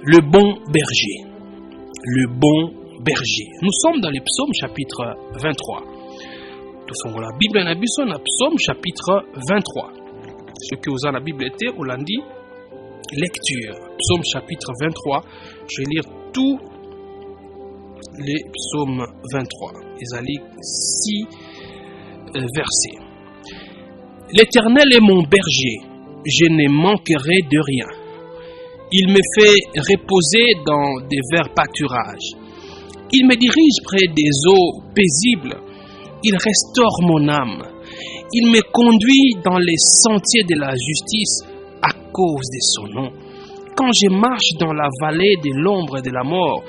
Le bon berger. Le bon berger. Nous sommes dans le psaume chapitre 23. Nous la Bible na biso na psaume chapitre 23. Ce que vous avez la Bible était, on l'a dit, lecture. Psaume chapitre 23. Je vais lire tous les psaumes 23. Ils allaient 6 versets. L'Éternel est mon berger, je ne manquerai de rien. Il me fait reposer dans des verts pâturages. Il me dirige près des eaux paisibles. Il restaure mon âme. Il me conduit dans les sentiers de la justice à cause de son nom. Quand je marche dans la vallée de l'ombre de la mort,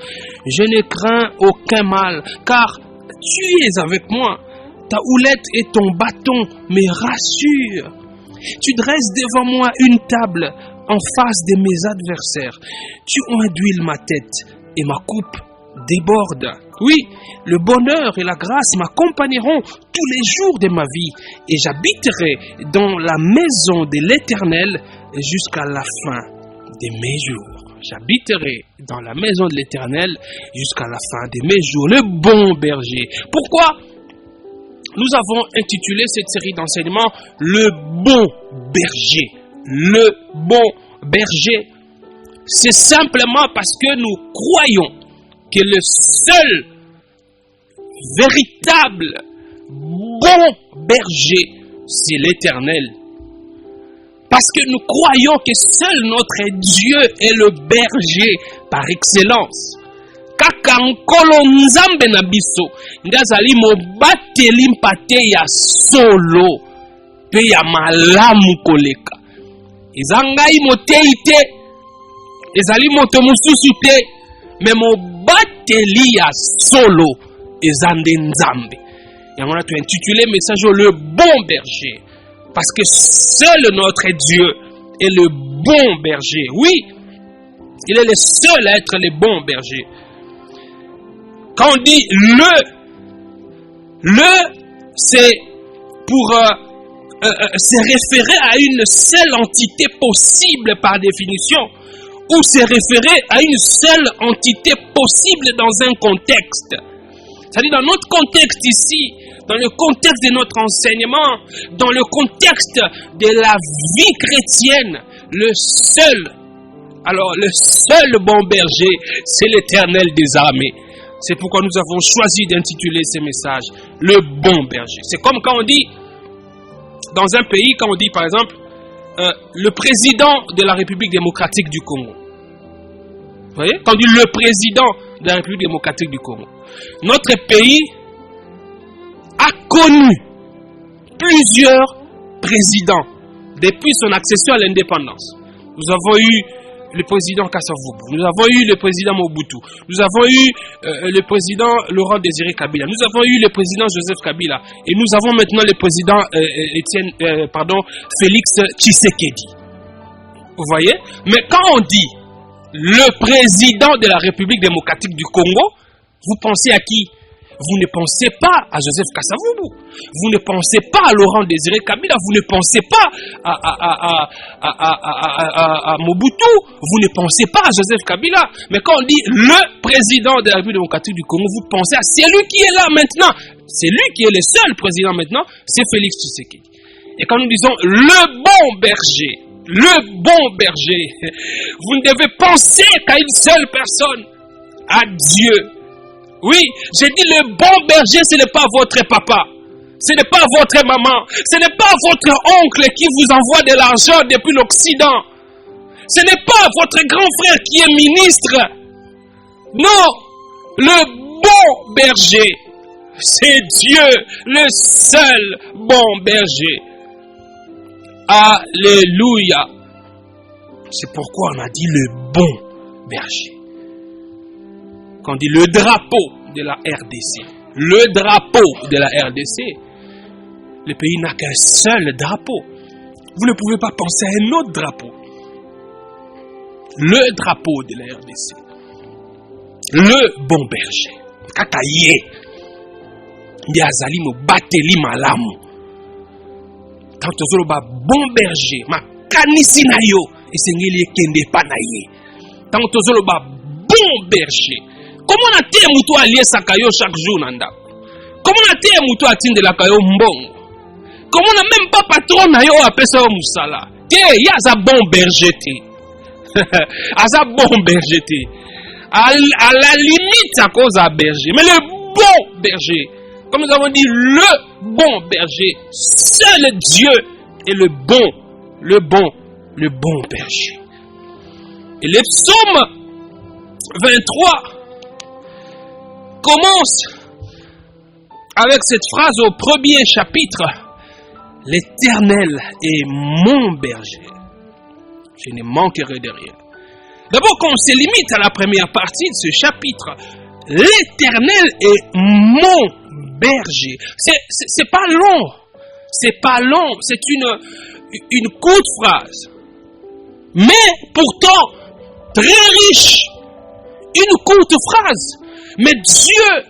je ne crains aucun mal, car tu es avec moi. Ta houlette et ton bâton me rassurent. Tu dresses devant moi une table en face de mes adversaires. Tu induis ma tête et ma coupe déborde. Oui, le bonheur et la grâce m'accompagneront tous les jours de ma vie et j'habiterai dans la maison de l'Éternel jusqu'à la fin de mes jours. J'habiterai dans la maison de l'Éternel jusqu'à la fin de mes jours. Le bon berger. Pourquoi nous avons intitulé cette série d'enseignements Le bon berger. Le bon berger. C'est simplement parce que nous croyons que le seul véritable bon berger, c'est l'Éternel. Parce que nous croyons que seul notre Dieu est le berger par excellence. Kaka nkolo nzambe na biso ngazali mobateli mpate ya solo pe ya malamu koleka. Ezangai motei te, ezali moto mususu te, mais mobateli ya solo ezande nzambe. Yango na tu intitulé message le bon berger. Parce que seul notre Dieu est le bon berger. Oui, il est le seul à être le bon berger. Quand on dit c'est pour se référer à une seule entité possible par définition, ou se référer à une seule entité possible dans un contexte. C'est-à-dire dans notre contexte ici, dans le contexte de notre enseignement, dans le contexte de la vie chrétienne, le seul bon berger, c'est l'Éternel des armées. C'est pourquoi nous avons choisi d'intituler ces messages le bon berger. C'est comme quand on dit, dans un pays, quand on dit par exemple, le président de la République démocratique du Congo. Vous voyez? Quand on dit le président de la République démocratique du Congo. Notre pays a connu plusieurs présidents depuis son accession à l'indépendance. Nous avons eu le président Kasavubu, nous avons eu le président Mobutu, nous avons eu le président Laurent Désiré Kabila, nous avons eu le président Joseph Kabila et nous avons maintenant le président Félix Tshisekedi. Vous voyez? Mais quand on dit le président de la République démocratique du Congo, vous pensez à qui? Vous ne pensez pas à Joseph Kasavubu. Vous ne pensez pas à Laurent Désiré Kabila. Vous ne pensez pas à Mobutu. Vous ne pensez pas à Joseph Kabila. Mais quand on dit le président de la République démocratique du Congo, vous pensez à celui qui est là maintenant. C'est lui qui est le seul président maintenant. C'est Félix Tshisekedi. Et quand nous disons le bon berger, vous ne devez penser qu'à une seule personne, à Dieu. Oui, j'ai dit le bon berger, ce n'est pas votre papa, ce n'est pas votre maman, ce n'est pas votre oncle qui vous envoie de l'argent depuis l'Occident, ce n'est pas votre grand frère qui est ministre. Non, le bon berger, c'est Dieu, le seul bon berger. Alléluia. C'est pourquoi on a dit le bon berger. Quand on dit le drapeau de la RDC, le drapeau de la RDC, le pays n'a qu'un seul drapeau. Vous ne pouvez pas penser à un autre drapeau. Le drapeau de la RDC. Le bon berger. Kakaye. Ndiazali mo bateli malamu. Quand on dit bon berger, ma kanisi na yo, esengeli ekende pa na ye. tant que bon berger. Comment on a été moutou allié sakayo chaque jour nanda? Comment on a été moutou atinde la kayo mbongo? Comment on a même pas patron na yo apesa o musala? Ya za bon berger te. Aza bon berger te. À la limite à cause à berger, mais le bon berger, comme nous avons dit, le bon berger, seul Dieu est le bon berger. Et le psaume 23 commence avec cette phrase au premier chapitre: l'Éternel est mon berger, je ne manquerai de rien. D'abord, quand on se limite à la première partie de ce chapitre, l'Éternel est mon berger. C'est pas long. C'est pas long. C'est une courte phrase. Mais pourtant, très riche. Une courte phrase. Mais Dieu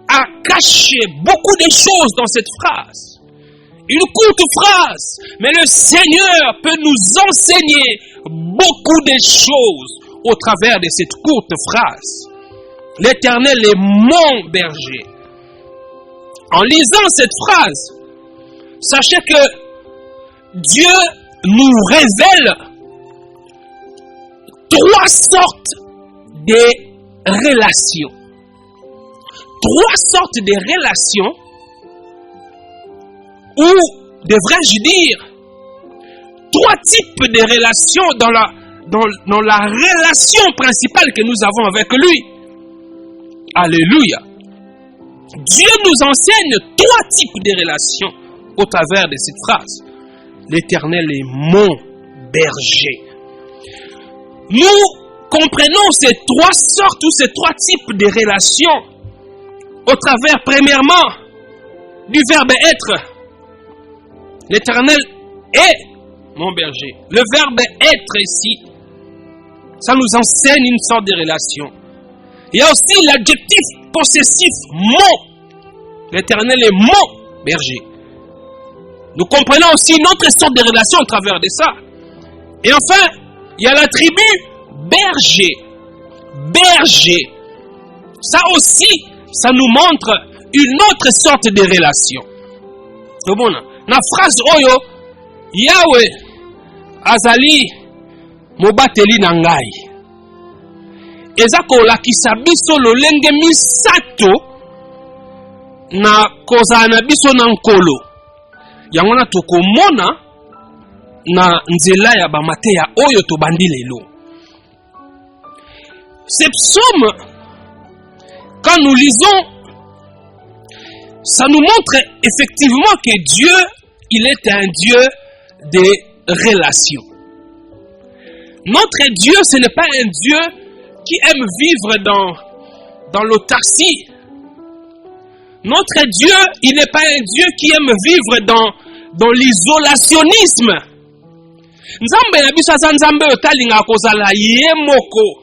a caché beaucoup de choses dans cette phrase. Une courte phrase, mais le Seigneur peut nous enseigner beaucoup de choses au travers de cette courte phrase. L'Éternel est mon berger. En lisant cette phrase, sachez que Dieu nous révèle 3 sortes de relations. 3 sortes de relations, ou devrais-je dire 3 types de relations dans la relation principale que nous avons avec lui. Alléluia. Dieu nous enseigne 3 types de relations au travers de cette phrase. L'Éternel est mon berger. Nous comprenons ces 3 sortes ou ces 3 types de relations au travers, premièrement, du verbe être. L'Éternel est mon berger. Le verbe être ici, ça nous enseigne une sorte de relation. Il y a aussi l'adjectif possessif mon. L'Éternel est mon berger. Nous comprenons aussi une autre sorte de relation au travers de ça. Et enfin, il y a l'attribut berger. Berger. Ça aussi, ça nous montre une autre sorte de relation. C'est bon, na phrase oyo, Yahweh azali mobateli na ngai. Eza kolakisa biso lolenge misato na kozala na biso na nkolo. Yango na tokomona na nzela ya bamateya oyo tobandi lelo. Ces psaumes, quand nous lisons, ça nous montre effectivement que Dieu, il est un Dieu de relations. Notre Dieu, ce n'est pas un Dieu qui aime vivre dans l'autarcie. Notre Dieu, il n'est pas un Dieu qui aime vivre dans l'isolationnisme. Nzambe na biso aza nzambe otalinga kozala ye moko.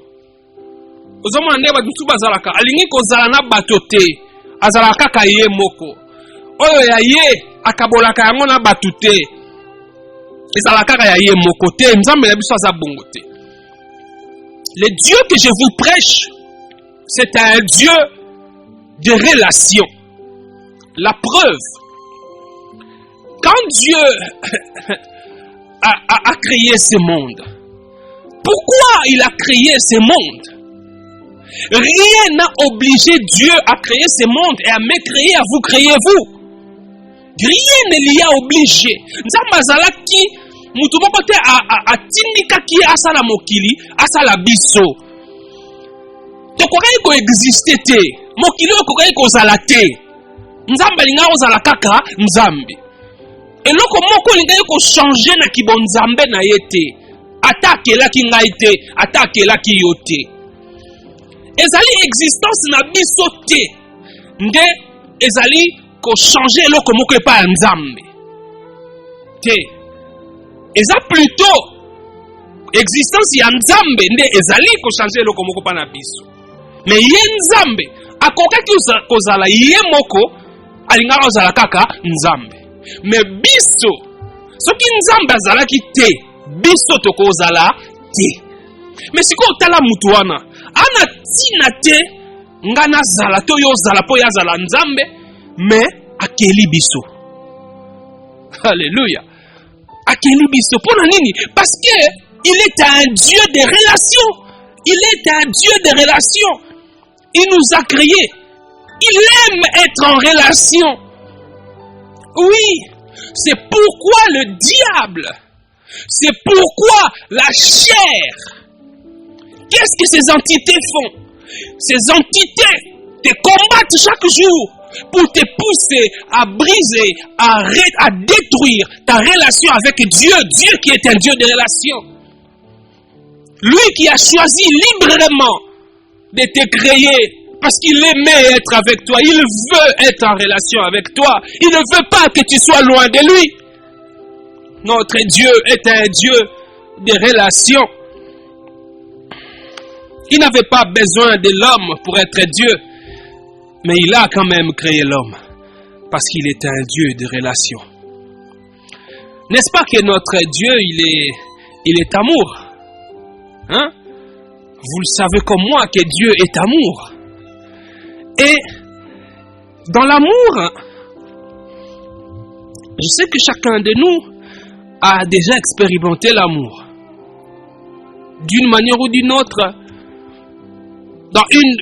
Ozomona nde bato bazalaka alingi kozala na bato te. Azalaka kaka ye moko. Oyo ya ye akabolaka yango na bato te. Ezalaka kaka ya ye moko te. Nzambe na biso aza bongo te. Le Dieu que je vous prêche, c'est un Dieu de relations. La preuve, quand Dieu a créé ce monde, pourquoi il a créé ce monde? Rien n'a obligé Dieu à créer ce monde et à me créer, à vous créer vous. Rien ne l'y a obligé. Nzambazalaki mutu moko te atindikaki asala mokili, asala biso. Tokokai ko exister te, mokili okokai kozala te. Nzambe linga ozala kaka nzambe. Eloko moko linga ko changer na kibonzambe na yete. Atakelaki ngai te, atakelaki yo te. Ezali existence na biso te. Nde ezali ko changer eloko moko epa nzambe. Te. Eza plutôt existence ya nzambe nde ezali ko changer eloko moko pa na biso. Mais ye nzambe akokaki kozala ye moko alingaka ozala kaka nzambe. Mais biso soki nzambe azalaki te, biso tokozala te. Mais si on tala mutuana, ana tinate ngana zala to yo zala po ya zala nzambe, mais akeli biso. Alléluia. Akeli biso pona nini? Parce que il est un Dieu de relations. Il est un Dieu de relations. Il nous a créés. Il aime être en relation. Oui, c'est pourquoi le diable, c'est pourquoi la chair, qu'est-ce que ces entités font? Ces entités te combattent chaque jour pour te pousser à briser, à détruire ta relation avec Dieu. Dieu qui est un Dieu de relation. Lui qui a choisi librement de te créer parce qu'il aimait être avec toi. Il veut être en relation avec toi. Il ne veut pas que tu sois loin de lui. Notre Dieu est un Dieu de relation. Il n'avait pas besoin de l'homme pour être Dieu. Mais il a quand même créé l'homme. Parce qu'il est un Dieu de relation. N'est-ce pas que notre Dieu, il est amour? Hein? Vous le savez comme moi que Dieu est amour. Et dans l'amour, je sais que chacun de nous a déjà expérimenté l'amour. D'une manière ou d'une autre.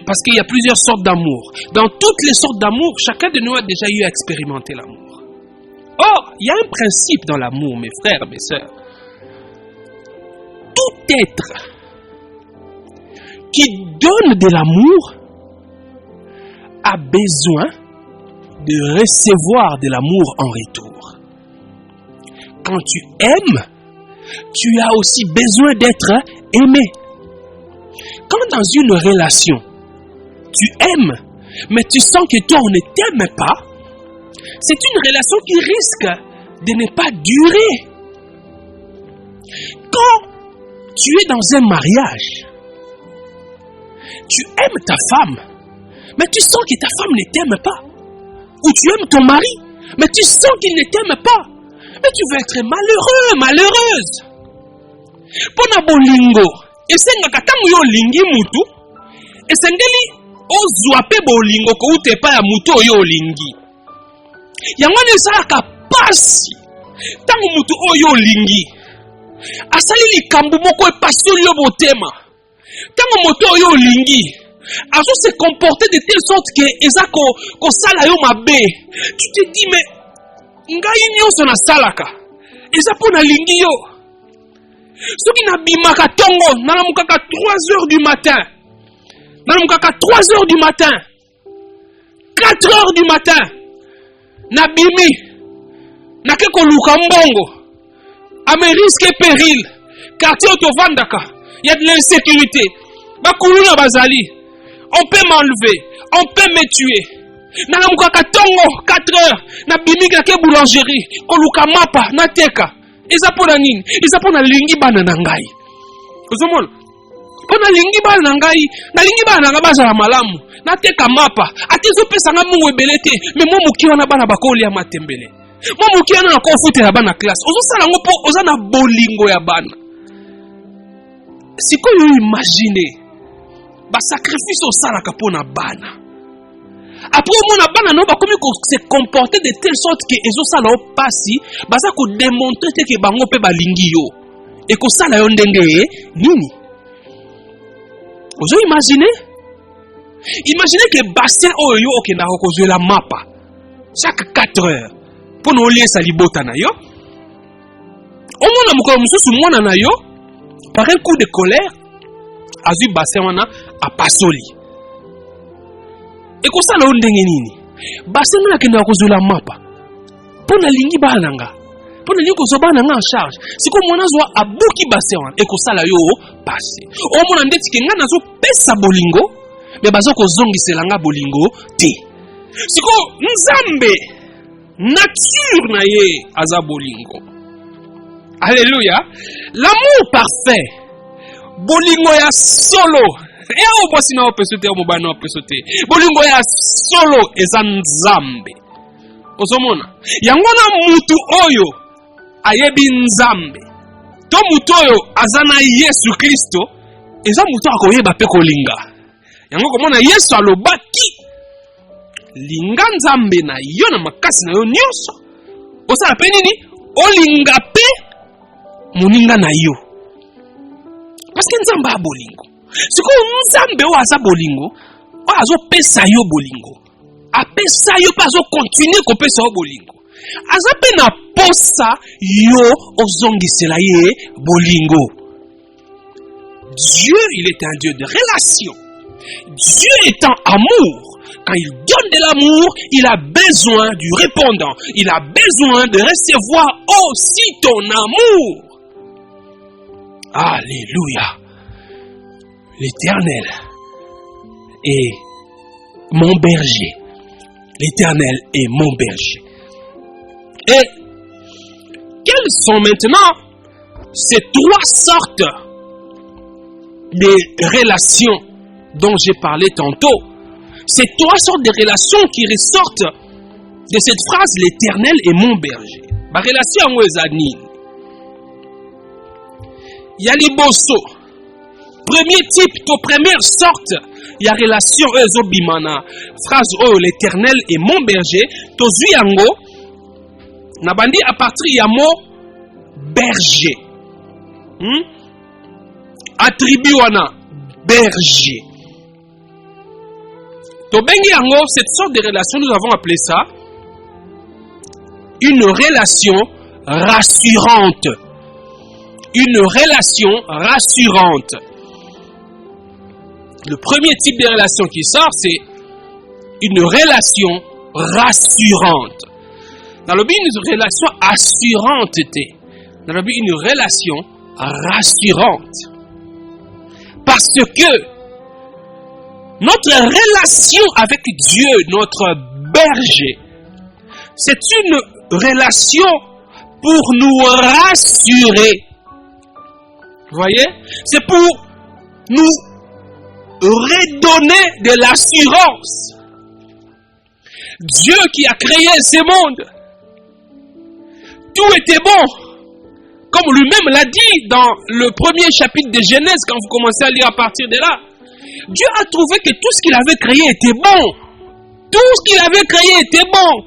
Parce qu'il y a plusieurs sortes d'amour. Dans toutes les sortes d'amour, chacun de nous a déjà eu à expérimenter l'amour. Or, il y a un principe dans l'amour, mes frères, mes sœurs. Tout être qui donne de l'amour a besoin de recevoir de l'amour en retour. Quand tu aimes, tu as aussi besoin d'être aimé. Quand dans une relation, tu aimes, mais tu sens que toi on ne t'aime pas, c'est une relation qui risque de ne pas durer. Quand tu es dans un mariage, tu aimes ta femme, mais tu sens que ta femme ne t'aime pas. Ou tu aimes ton mari, mais tu sens qu'il ne t'aime pas. Mais tu vas être malheureux, malheureuse. Pona bolingo, esenga katangu yo lingi mutu, esengeli ozwa pe bolingo ko ute pa ya mutu oyo lingi. Yango nesalaka pasi, tangu mutu oyo lingi. Asali likambu moko epasoli yo botema. Tangu mutu oyo lingi. Azo se comporter de telle sorte que ezako ko sala yo mabe. Tu te dis mais ngai nyonso na salaka. Ezapo na lingi yo. Soki na bimaka tongo nalamukaka 3h du matin. Nalamukaka 3h du matin. 4h du matin. Na bimi. Na keko luka mbongo. Ame risque péril. Quartier autovandaka. Il y a de l'insécurité. Bakuluna bazali. On peut m'enlever, on peut me tuer. Nalamukaka tongo 4h, na bimika ke boulangerie, koluka mapa na teka. Eza pona nini? Eza pona lingi bana na ngai. Ozomona? Pona lingi bana na ngai, na lingi bana nga bazala malamu, na teka mapa. Atizo pesa nga mungu ebelete, mais mo muki wana bana bakoli ya matembele. Mo muki wana na konfute ya bana classe. Ozo sala ngo po oza na bolingo ya bana. Siko yo imaginer ba sacrifice au salaka pona bana. Après mona bana no ba komi ko se comporter de telle sorte que ezo sala o pasi baza ko démontrer que bango pe balingi yo et ko sala yo ndenge nini. Ozo imaginer? Imaginez que bassin oyo okenda ko kozwela mapa chaque 4 heures pona oliesa libota na yo. Omona mukolo mususu mwana na yo par un coup de colère azui bassin wana apasoli. Et ça la ndenge nini? Bassin na kenda kozula mapa. Pona lingi bananga. Pona lingi kozo bananga en charge. Siko mwana zwa abuki bassin wana et ça la yo passé. O mona ndeti ke ngana zo pesa bolingo, mais bazo ko zongisela nga bolingo te. Siko nzambe nature na ye aza bolingo. Alléluia. L'amour parfait. Bolingo ya solo. Ea obosi na opesote omobana opesote. Bolingo ya solo eza nzambe. Ozomona. Yango na mutu oyo ayebi nzambe. To mutu oyo azana Yesu Kristo eza muto akoyeba pe kolinga. Yango komona Yesu alobaki linga Nzambe na yo na makasi na yo nyonso. Osala pe nini? Olinga pe moninga na yo. Parce que Nzambe a bolingo. Siko Nzambe o aza bolingo, o azo pesa yo bolingo. Apesa yo pa azo continuer ko pesa yo bolingo. Aza pe na posa yo ozongisela ye bolingo. Dieu, il est un Dieu de relation. Dieu étant amour, quand il donne de l'amour, il a besoin du répondant. Il a besoin de recevoir aussi ton amour. Alléluia. L'Éternel est mon berger. L'Éternel est mon berger. Et quelles sont maintenant ces trois sortes de relations dont j'ai parlé tantôt? Ces trois sortes de relations qui ressortent de cette phrase, l'Éternel est mon berger. Ma relation avec les animaux. Il y a les bossos. Premier type, première sorte, il y a relation ezobimana. Phrase oh l'Éternel est mon berger. Tozu yango. Nabandi à partir ya mot berger. Attribut wana berger. Tobengi yango, cette sorte de relation, nous avons appelé ça une relation rassurante. Une relation rassurante. Le premier type de relation qui sort, c'est une relation rassurante. Dans le but, une relation assurante était. Dans le but, une relation rassurante. Parce que notre relation avec Dieu, notre berger, c'est une relation pour nous rassurer. Vous voyez? C'est pour nous redonner de l'assurance. Dieu qui a créé ce monde, tout était bon. Comme lui-même l'a dit dans le premier chapitre de Genèse, quand vous commencez à lire à partir de là. Dieu a trouvé que tout ce qu'il avait créé était bon. Tout ce qu'il avait créé était bon.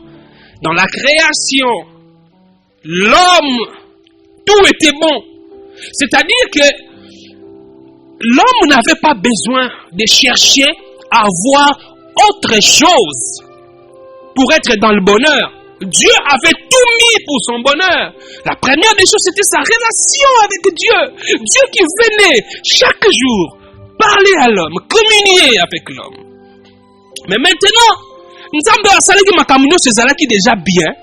Dans la création, l'homme, tout était bon. C'est-à-dire que l'homme n'avait pas besoin de chercher à avoir autre chose pour être dans le bonheur. Dieu avait tout mis pour son bonheur. La première des choses, c'était sa relation avec Dieu. Dieu qui venait chaque jour parler à l'homme, communier avec l'homme. Mais maintenant, Nzambe asalaki makambo nyonso ezalaki déjà bien.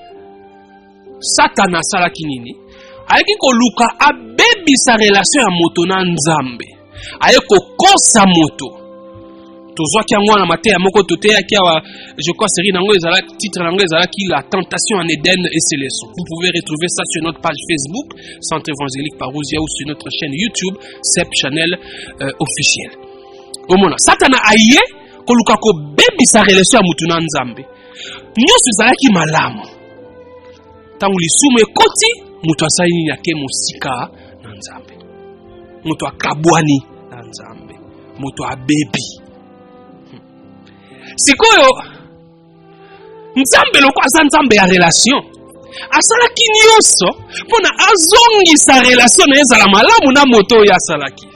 Satan asalaki nini? Ayaki koluka abebisa relation ya moto na Nzambe. Aye kokosa moto. Tozwaki yango na mateya moko toteyaki awa, je crois série nango ezalaki, titre nango ezalaki La tentation en Éden et ses leçons. Vous pouvez retrouver ça sur notre page Facebook, Centre évangélique Parousia, ou sur notre chaîne YouTube, CEP Channel officiel. Omona, Satan aye koluka ko bebisa relation ya mutu na Nzambe. Nyonso ezalaki malamu. Tangu lisumu ekoti, mutu asali yake mosika na Nzambe. Mutu akabwani na Nzambe. Mutu abebi. Sikoyo Nzambe loko aza Nzambe ya relation. Asalaki nyonso pona azongisa relation na ezala malamu na moto oyo asalaki.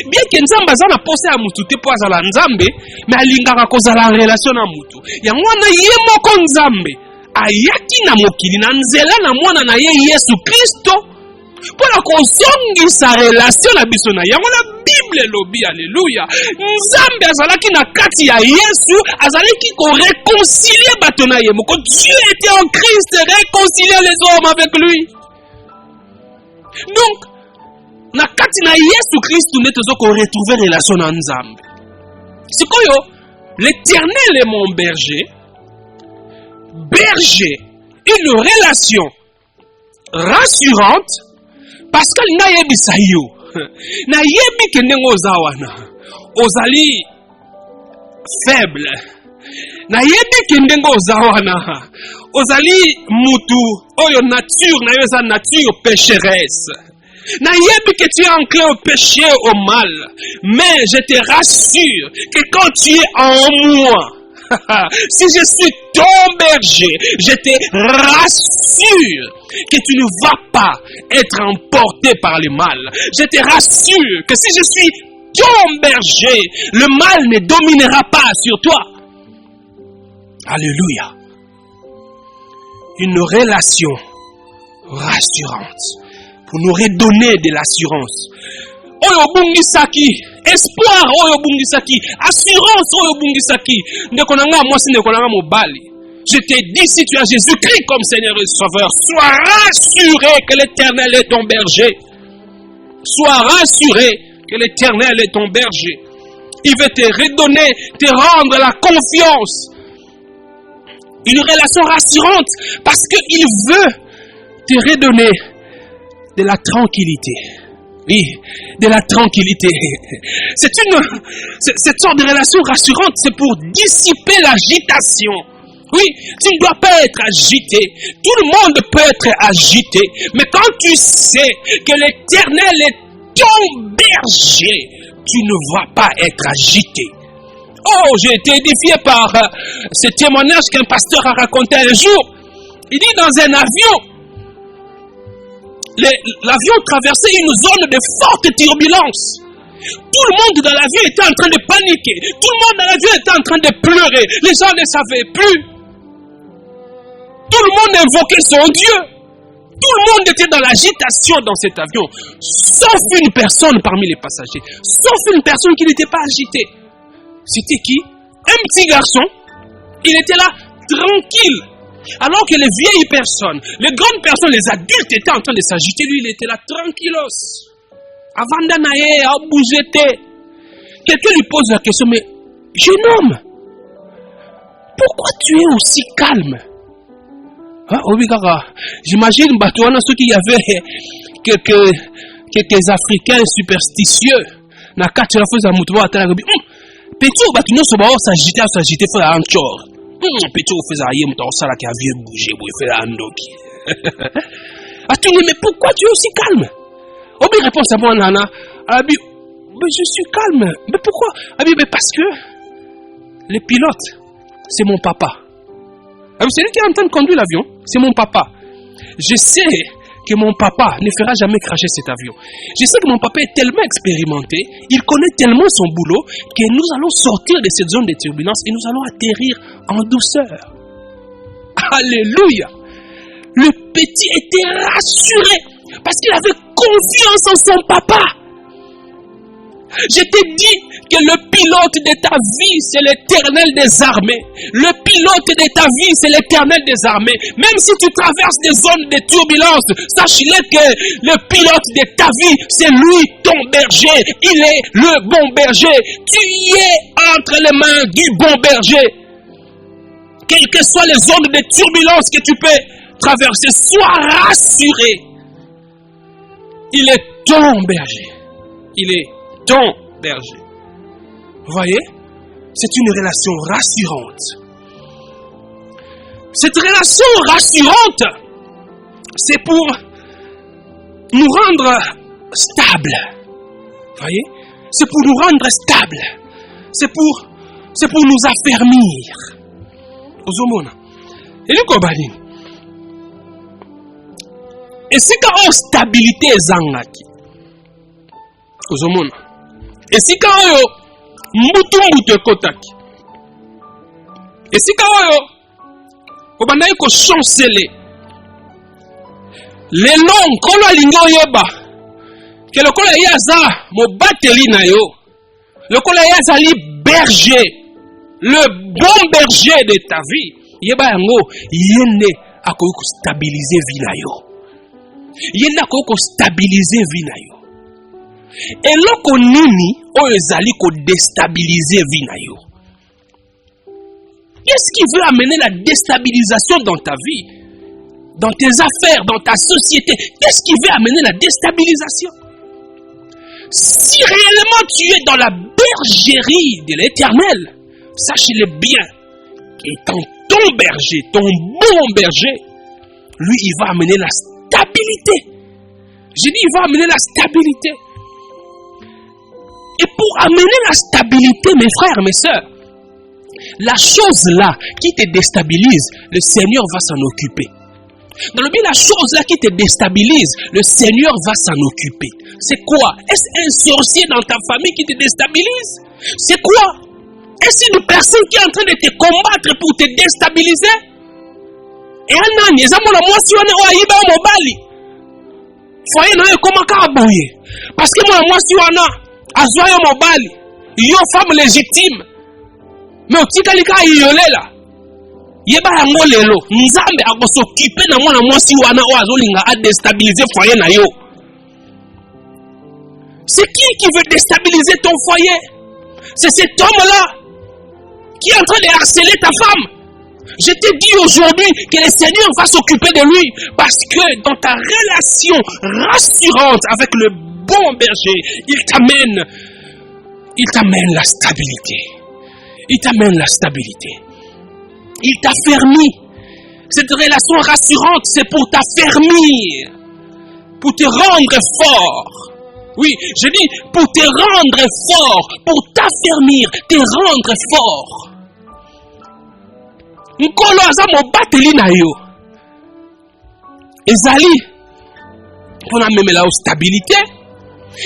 Bien que Nzambe aza na posa ya mutu te po azala Nzambe, mais alingaka kozala relation na mutu. Yango wana ye moko Nzambe ayaki na mokili na nzela na mwana na ye Yesu Kristo pona kozongisa relation na biso na yango na Bible lobi. Alléluia. Nzambe azalaki na kati ya Yesu, azalaki ko réconcilier bato na ye moko. Dieu était en Christ, réconcilier les hommes avec lui. Donc na kati na Yesu Christ nous devons retrouver relation na Nzambe. Sikoyo l'Éternel est mon berger. Berger, une relation rassurante parce que na yebisa yo na yebi ke ndengo ozawana ozali faible, na yebi ke ndengo ozawana ozali mutu oyo nature na yo eza nature pécheresse. Naïeb que tu es enclin au péché, au mal. Mais je te rassure que quand tu es en moi, si je suis ton berger, je te rassure que tu ne vas pas être emporté par le mal. Je te rassure que si je suis ton berger, le mal ne dominera pas sur toi. Alléluia. Une relation rassurante pour nous redonner de l'assurance. Oyo bungisaki, espoir oyo bungisaki, assurance oyo bungisaki. Ndekonanga mwasi ndekonanga mobali. Je te dis, si tu as Jésus-Christ comme Seigneur et Sauveur, sois rassuré que l'Éternel est ton berger. Sois rassuré que l'Éternel est ton berger. Il veut te redonner, te rendre la confiance. Une relation rassurante parce qu'il veut te redonner de la tranquillité. Oui, de la tranquillité. Cette sorte de relation rassurante, c'est pour dissiper l'agitation. Oui, tu ne dois pas être agité. Tout le monde peut être agité. Mais quand tu sais que l'Éternel est ton berger, tu ne vas pas être agité. Oh, j'ai été édifié par ce témoignage qu'un pasteur a raconté un jour. Il dit dans un avion, l'avion traversait une zone de forte turbulence. Tout le monde dans l'avion était en train de paniquer. Tout le monde dans l'avion était en train de pleurer. Les gens ne savaient plus. Tout le monde invoquait son Dieu. Tout le monde était dans l'agitation dans cet avion. Sauf une personne parmi les passagers. Sauf une personne qui n'était pas agitée. C'était qui? Un petit garçon. Il était là, tranquille. Alors que les vieilles personnes, les grandes personnes, les adultes étaient en train de s'agiter. Lui, il était là, tranquillos. Avant d'anayer, à bouger. Quelqu'un lui pose la question, mais jeune homme, pourquoi tu es aussi calme? J'imagine ceux qui avaient quelques Africains superstitieux. Petit batu no soba s'agiter faut la anchor. Petit au fait aïe muta osala qui a vieux bouger pour faire andoki. Atune mais pourquoi tu es aussi calme? Obi répond à moi nana. Abi mais je suis calme. Mais pourquoi? Abi mais parce que le pilote c'est mon papa. Abi c'est lui qui est en train de conduire l'avion, c'est mon papa. Je sais que mon papa ne fera jamais cracher cet avion. Je sais que mon papa est tellement expérimenté, il connaît tellement son boulot, que nous allons sortir de cette zone de turbulence et nous allons atterrir en douceur. Alléluia! Le petit était rassuré parce qu'il avait confiance en son papa. Je t'ai dit que le pilote de ta vie, c'est l'Éternel des armées. Le pilote de ta vie, c'est l'Éternel des armées. Même si tu traverses des zones de turbulence, sache-le que le pilote de ta vie, c'est lui, ton berger. Il est le bon berger. Tu y es entre les mains du bon berger. Quelles que soient les zones de turbulence que tu peux traverser, sois rassuré. Il est ton berger. Il est ton berger. Vous voyez, c'est une relation rassurante. Cette relation rassurante, c'est pour nous rendre stables. Vous voyez, c'est pour nous rendre stables. C'est pour nous affermir. Ozomona. Et le kobali. Et c'est quand stabilité zangaki. Ozomona. Esika oyo mbutu ekotaki. Esika oyo obandaki kochancele. Lelo nkolo alingi oyeba ke lokola ye aza mobateli na yo, lokola ye azali berger, le bon berger de ta vie, yeba yango yende akoki kostabilize vie na yo. Yende akoki kostabilize vie na yo. Eloko nini oyo ezali ko déstabiliser vie na yo? Qu'est-ce qui veut amener la déstabilisation dans ta vie, dans tes affaires, dans ta société? Qu'est-ce qui veut amener la déstabilisation? Si réellement tu es dans la bergerie de l'Éternel, sache-le bien, étant ton berger, ton bon berger, lui il va amener la stabilité. J'ai dit, il va amener la stabilité. Et pour amener la stabilité, mes frères, mes sœurs, la chose là qui te déstabilise, le Seigneur va s'en occuper. Dans le but, la chose là qui te déstabilise, le Seigneur va s'en occuper. C'est quoi? Est-ce un sorcier dans ta famille qui te déstabilise? C'est quoi? Est-ce une personne qui est en train de te combattre pour te déstabiliser? Et un an, les amours la moi si on est au Aïba au Mobali. Foyer n'a comment carabouiller. Parce que moi si on a Azoya au Mobali, il y a une femme légitime. Mais au Tikalika Yolela. Yeba yango lelo, Nzambe a s'occuper na moi si on a Azolinga a déstabiliser foyer na yo. C'est qui veut déstabiliser ton foyer? C'est cet homme-là qui est en train de harceler ta femme. Je te dis aujourd'hui que le Seigneur va s'occuper de lui parce que dans ta relation rassurante avec le bon berger, il t'amène la stabilité. Il t'amène la stabilité. Il t'affermit. Cette relation rassurante, c'est pour t'affermir, pour te rendre fort. Oui, je dis pour te rendre fort, pour t'affermir, te rendre fort. Nkolo aza mobateli na yo. Ezali pona memela o stabilité.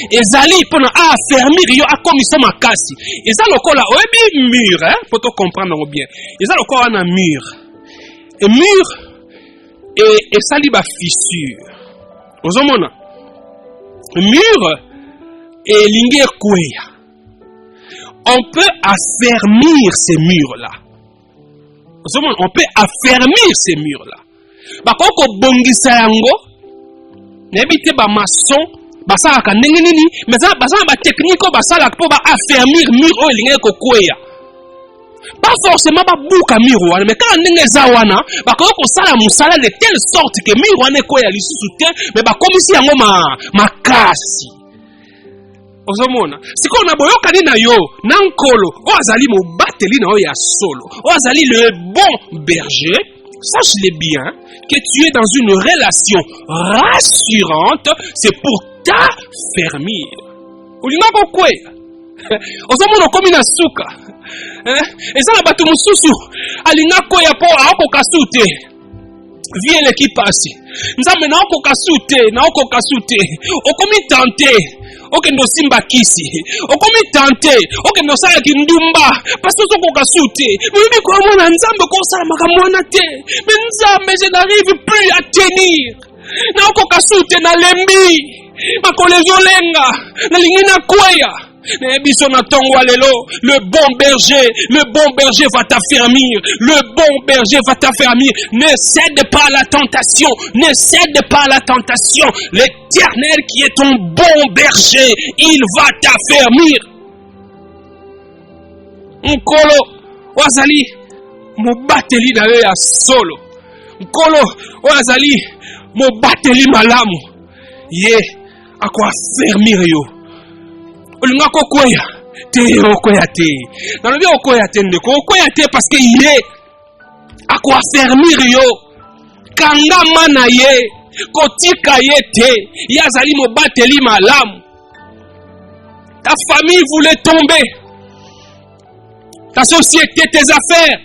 Ezali pona affermir yo akomiso makasi. Eza lokola oyebi mur, pour te comprendre bien. Eza lokola na mur. Et mur et sali ba fissure. Ozomona. Mur et ligne kouya. On peut affermir ces murs-là. On peut affermir ces murs-là. Bakoko bongisa yango, nebite ba maçon, basala ka ndenge nini, mais ça basala ba technique basala pour ba affermir mur o ligne ko kouya. Pas forcément ba buka mur wana, mais quand ndenge za wana, bakoko sala musala de telle sorte que mur wana ko ya lisusu te, mais ba komisi yango makasi. Ozomona siko na boyokani na yo na nkolo o azali mobateli na yo ya solo o azali le bon berger. Sache-le bien que tu es dans une relation rassurante, c'est pour t'affermir. Olinga kokwe ozomona komi na suka eza na bato mosusu alinga koya po akoka sute vie eleki pasi nzambe na okoka sute okomi tante okendo simba kisi okomi tante okendo sala kindumba parce que okoka sute mais ko mona nzambe ko sala makambo wana te mais nzambe je n'arrive plus à tenir na okoka sute na lembi makole zolenga na lingina kwaya. Le bon berger va t'affermir. Le bon berger va t'affermir. Ne cède pas à la tentation. Ne cède pas à la tentation. L'Éternel qui est ton bon berger, il va t'affermir. Nkolo wazali mobateli na yo ya solo. Nkolo wazali mobateli malamu. Ye akwa affermir yo. Olinga kokoya te okoya te. Dans le bien okoya te ndeko okoya te parce que il est à quoi fermir yo. Kanga mana ye kotika ye te. Yazali mobateli malamu. Ta famille voulait tomber. Ta société, tes affaires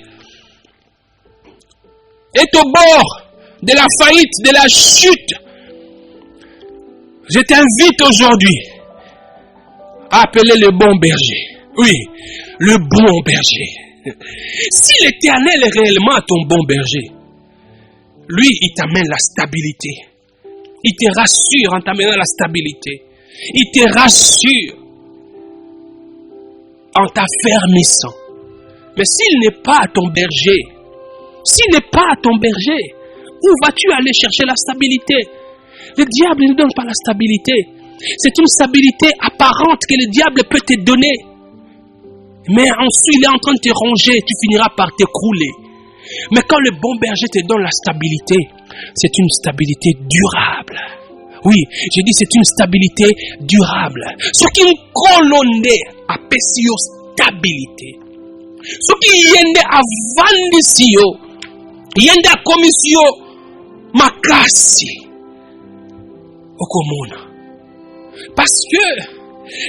est au bord de la faillite, de la chute. Je t'invite aujourd'hui à appeler le bon berger. Oui, le bon berger. Si l'Éternel est réellement ton bon berger, lui, il t'amène la stabilité. Il te rassure en t'amenant la stabilité. Il te rassure en t'affermissant. Mais s'il n'est pas ton berger, où vas-tu aller chercher la stabilité? Le diable ne donne pas la stabilité. C'est une stabilité apparente que le diable peut te donner. Mais ensuite, il est en train de te ronger, tu finiras par t'écrouler. Mais quand le bon berger te donne la stabilité, c'est une stabilité durable. Oui, j'ai dit c'est une stabilité durable. Ce qui nous colonne à pesio stabilité. Ce qui yende à vandisio, yende à commission makasi. Okomona. Parce que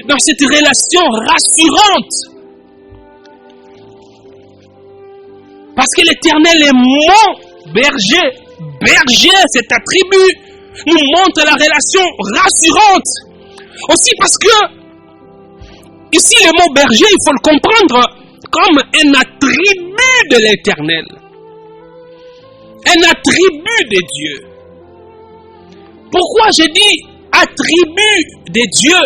dans cette relation rassurante, parce que l'Éternel est mon berger, berger, cet attribut nous montre la relation rassurante. Aussi parce que ici le mot berger, il faut le comprendre comme un attribut de l'Éternel, un attribut de Dieu. Pourquoi je dis attribut de Dieu?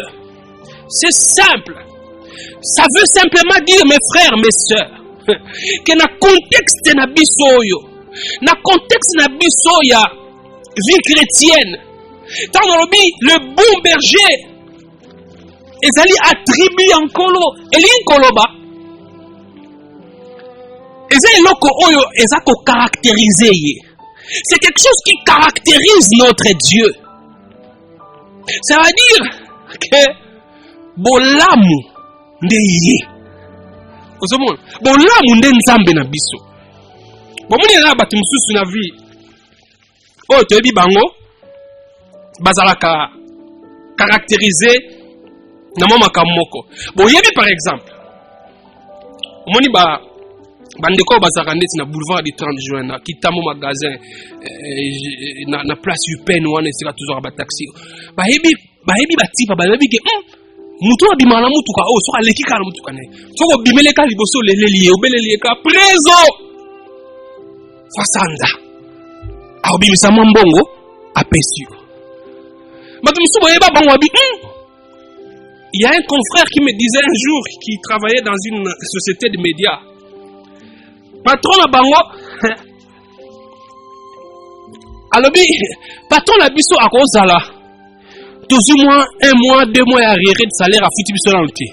C'est simple. Ça veut simplement dire, mes frères, mes sœurs, que dans le contexte na biso, dans le contexte na biso ya vie chrétienne, tant le bon berger, ezali attribut en kolo, eli koloba, ezali loko oyo ezako caractériser. C'est quelque chose qui caractérise notre Dieu. Ça veut dire que bolamu ndeye. Osomona, bolamu nde nzambe na biso. Bomoni na batu mususu na vie. Oyo toyebi bango bazalaka caractérisé na makambo moko. Boyebi par exemple. Omoni bandeko bazalaka ndeti na boulevard du 30 juin na kitamo magasin na place UPN wana esika toujours ba taxi. Bayebi batipa bayebi ke mutu abima na mutuka o soka leki kana mutuka ne. Soko bimeleka liboso leleli obeleli ka prezo. Fasanda. Abimisa mbongo apesi. Matumisu boyeba bango abi. Il y a un confrère qui me disait un jour qui travaillait dans une société de médias. Patron la bango. Alobi patron la biso akozala. Toujours moins 1 mois, 2 mois arriéré de salaire à futi biso lanté.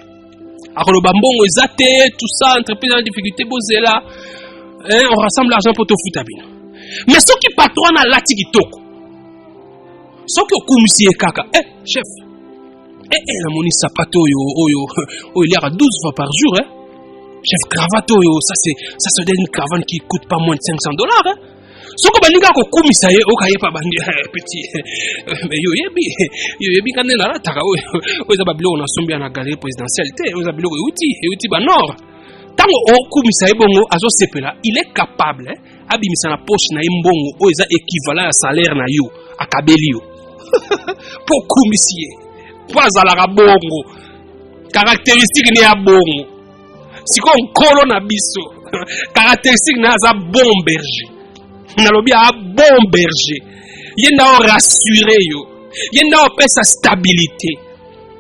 Akoloba mbongo ezate tout ça entreprise en difficulté bozela. On rassemble l'argent pour te foutre bien. Mais ce qui patron a lati kitoko. Ce qui okumisi kaka. Chef. La moni sapato oyo il y a 12 fois par jour chef cravate oyo ça se donne une cravate qui coûte pas moins de $500 Ce que baninga ko kumisa ye okaye pa bandi petit mais yo yebi kanela la taka oyo za babilo na sombi na galerie présidentielle te oyo za bilo uti ba nord. Tango okumisa ye bongo azo sepela, il est capable abimisa na poche na mbongo oyo za équivalent à salaire na yo akabeli yo. Pour kumisier pas à la bongo caractéristique ni ya bongo siko nkolo na biso caractéristique na za bon berger na lobi a bon berger yenda o rassurer yo yenda o pesa stabilité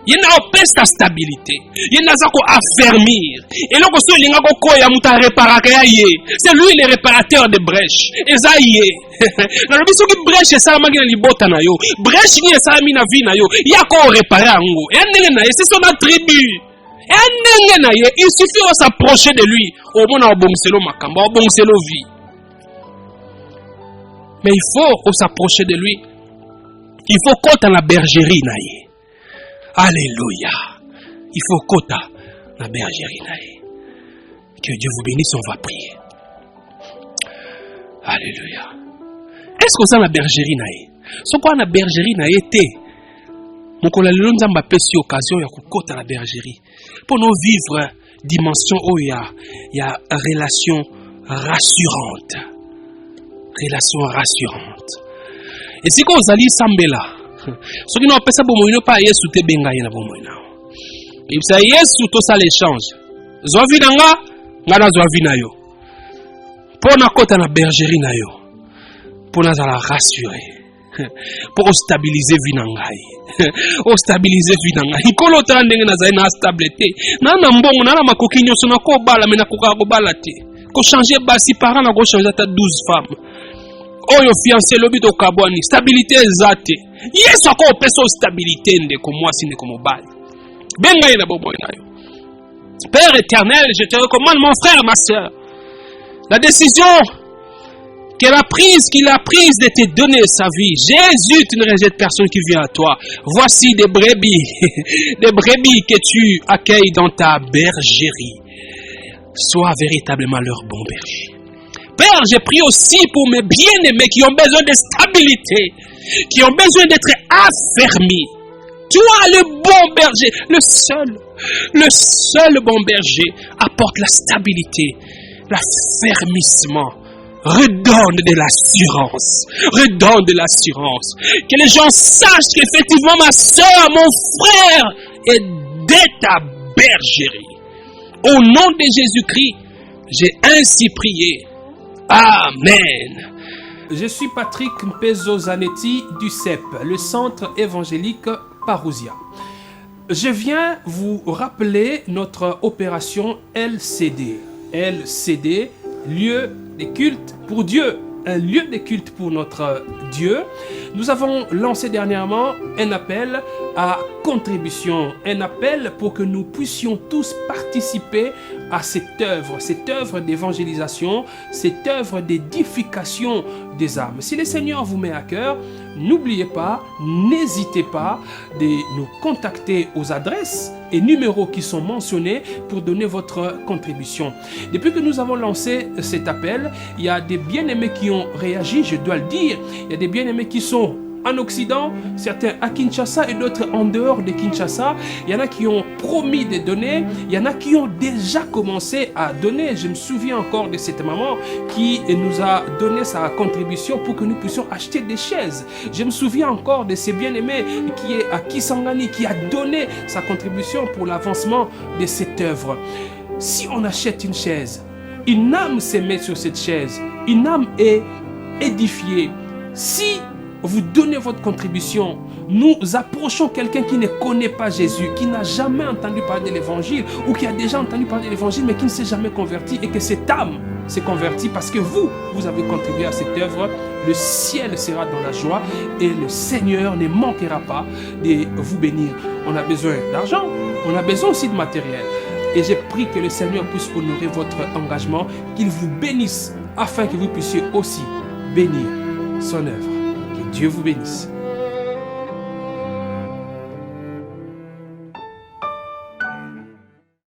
yenda o pesa stabilité yenda za ko affermir et loko so linga ko koya muta réparer ya ye c'est lui le réparateur de brèche ezaye na lobi so ki brèche ça magi na libota na yo brèche ni ça mi na vie na yo ya ko réparer ngo et ndenge na ye c'est son attribut et ndenge na ye il suffit de s'approcher de lui au mona obonguselo makamba obonguselo vie mais il faut s'approcher de lui il faut kota na bergerie na ye. Alléluia. Il faut kota la bergerie nae. Que Dieu vous bénisse, on va prier. Alléluia. Est-ce que ça la bergerie nae? Ce qu'on a bergerie nae était. Mon collègue Nzamba pesi occasion ya kota la bergerie pour nous vivre dimension où il y a relation rassurante. Relation rassurante. Et si vous allez sambela ce qui nous pesa bomoino pa Yesu te benga yena bomoina. Il sa Yesu to ça l'échange. Zo vinanga ngana zo vina yo. Pour na kota na bergerie na yo. Pour na la rassurer. Pour stabiliser vinangai. O stabiliser vinangai. Ikolo tandenge na za na stabilité. Na na mbongo na makoki nyoso na ko bala mena ko ka bala te. Ko changer basi parent na go changer ta 12 femmes. Oyo fiancé lobi to kabwani stabilité ezate. Yesu ako pesa stabilité ndeko mwasi ndeko mobali. Benga yena bobo nayo. Père éternel, je te recommande mon frère, ma sœur. La décision qu'il a prise de te donner sa vie. Jésus, tu ne rejettes personne qui vient à toi. Voici des brebis que tu accueilles dans ta bergerie. Sois véritablement leur bon berger. Père, je prie aussi pour mes bien-aimés qui ont besoin de stabilité, qui ont besoin d'être affermis. Toi, le bon berger, le seul bon berger apporte la stabilité, l'affermissement. Redonne de l'assurance. Redonne de l'assurance. Que les gens sachent qu'effectivement ma soeur, mon frère est de ta bergerie. Au nom de Jésus-Christ, j'ai ainsi prié. Amen. Je suis Patrick Mpezo Zanetti du CEP, le Centre évangélique Parousia. Je viens vous rappeler notre opération LCD. LCD, lieu de culte pour Dieu. Un lieu de culte pour notre Dieu. Nous avons lancé dernièrement un appel à contribution, un appel pour que nous puissions tous participer à cette œuvre d'évangélisation, cette œuvre d'édification des âmes. Si le Seigneur vous met à cœur, n'oubliez pas, n'hésitez pas de nous contacter aux adresses et numéros qui sont mentionnés pour donner votre contribution. Depuis que nous avons lancé cet appel, il y a des bien-aimés qui ont réagi, je dois le dire. Il y a des bien-aimés qui sont en Occident, certains à Kinshasa et d'autres en dehors de Kinshasa. Il y en a qui ont promis de donner, il y en a qui ont déjà commencé à donner. Je me souviens encore de cette maman qui nous a donné sa contribution pour que nous puissions acheter des chaises. Je me souviens encore de ces bien-aimés qui est à Kisangani, qui a donné sa contribution pour l'avancement de cette œuvre. Si on achète une chaise, une âme se met sur cette chaise, une âme est édifiée. Si vous donnez votre contribution, nous approchons quelqu'un qui ne connaît pas Jésus, qui n'a jamais entendu parler de l'évangile ou qui a déjà entendu parler de l'évangile mais qui ne s'est jamais converti et que cette âme s'est convertie parce que vous avez contribué à cette œuvre. Le ciel sera dans la joie et le Seigneur ne manquera pas de vous bénir. On a besoin d'argent, on a besoin aussi de matériel. Et j'ai prié que le Seigneur puisse honorer votre engagement, qu'il vous bénisse afin que vous puissiez aussi bénir son œuvre. Que Dieu vous bénisse.